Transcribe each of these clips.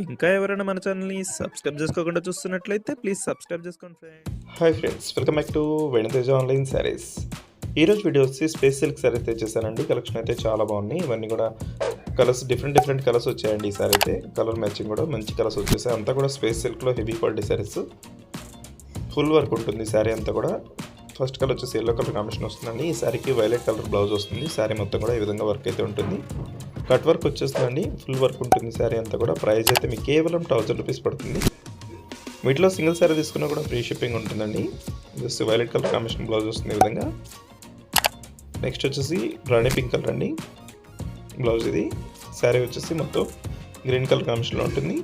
ఇంకా ఎవరైనా మన ఛానల్‌ని సబ్స్క్రైబ్ చేసుకోకుండా చూస్తున్నట్లయితే ప్లీజ్ సబ్స్క్రైబ్ చేసుకోండి friends. Hi friends, welcome back to Venitheja online sarees. ఈరోజు వీడియో వచ్చి స్పేస్ సిల్క్ శారీ తెచ్చేసానండి. కలెక్షన్ అయితే చాలా బాగున్నాయి. ఇవన్నీ కూడా కలర్స్ డిఫరెంట్ కలర్స్ వచ్చాయండి. ఈ శారీ అయితే కలర్ మ్యాచింగ్ కూడా మంచి కలర్స్ వచ్చేసాయి. అంతా కూడా స్పేస్ సిల్క్లో heavy quality sarees. Full work ఉంటుంది శారీ అంతా కూడా. ఫస్ట్ కలర్ వచ్చేసి ఎల్లో కలర్ కాంబినేషన్ వస్తుందండి. ఈ శారీకి వైలెట్ కలర్ బ్లౌజ్ వస్తుంది. శారీ మొత్తం కూడా ఈ విధంగా వర్క్ అయితే ఉంటుంది. కట్ వర్క్ వచ్చేస్తుందండి. ఫుల్ వర్క్ ఉంటుంది శారీ అంతా కూడా. ప్రైస్ అయితే మీకు కేవలం 1000 రూపీస్ పడుతుంది. వీటిలో సింగిల్ శారీ తీసుకున్నా కూడా ఫ్రీ షిప్పింగ్ ఉంటుందండి. Just violet colour combination blouse వస్తుంది ఈ విధంగా. నెక్స్ట్ వచ్చేసి రాణి పింక్ కలర్ అండి బ్లౌజ్. ఇది శారీ వచ్చేసి మొత్తం గ్రీన్ కలర్ కాంబినేషన్లో ఉంటుంది.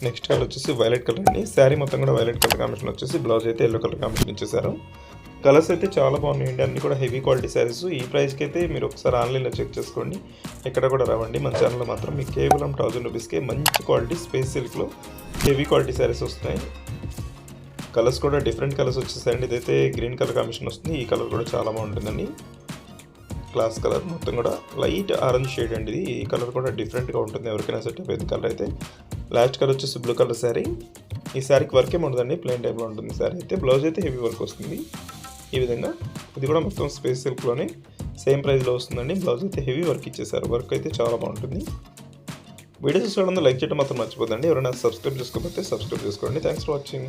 నెక్స్ట్ కలర్ వచ్చేసి వైలెట్ కలర్ అండి. శారీ మొత్తం కూడా వైలెట్ కలర్ కాంబినేషన్ వచ్చేసి బ్లౌజ్ అయితే ఎల్లో కలర్ కాంబినేషన్ ఇచ్చేసారు. కలర్స్ అయితే చాలా బాగున్నాయండి. అన్నీ కూడా హెవీ క్వాలిటీ శారీస్. ఈ ప్రైస్కి అయితే మీరు ఒకసారి ఆన్లైన్లో చెక్ చేసుకోండి. ఎక్కడ కూడా రావండి. మన ఛానల్లో మాత్రం మీకు కేవలం 1000 రూపీస్కే మంచి క్వాలిటీ స్పేస్ సిల్క్లో హెవీ క్వాలిటీ శారీస్ వస్తున్నాయి. కలర్స్ కూడా డిఫరెంట్ కలర్స్ వచ్చేసాయండి. ఇదైతే గ్రీన్ కలర్ కాంబినేషన్ వస్తుంది. ఈ కలర్ కూడా చాలా బాగుంటుందండి. క్లాస్ కలర్ మొత్తం కూడా లైట్ ఆరెంజ్ షేడ్ అండి. ఇది ఈ కలర్ కూడా డిఫరెంట్గా ఉంటుంది. ఎవరికైనా సెట్ అయిపోయింది కలర్ అయితే. లాస్ట్ కలర్ వచ్చేసి బ్లూ కలర్ శారీ. ఈ శారీకి వర్క్ ఏమి ఉండదండి, ప్లెయిన్ టైప్లో ఉంటుంది శారీ అయితే. బ్లౌజ్ అయితే హెవీ వర్క్ వస్తుంది ఈ విధంగా. ఇది కూడా మొత్తం స్పేస్ సిల్క్లోనే సేమ్ ప్రైస్లో వస్తుందండి. బ్లౌజ్ అయితే హెవీ వర్క్ ఇచ్చేసారు. వర్క్ అయితే చాలా బాగుంటుంది. వీడియో చూసుకోవడం లైక్ చేయడం మాత్రం మర్చిపోద్దండి. ఎవరైనా సబ్స్క్రైబ్ చేసుకోకపోతే సబ్స్క్రైబ్ చేసుకోండి. Thanks for watching.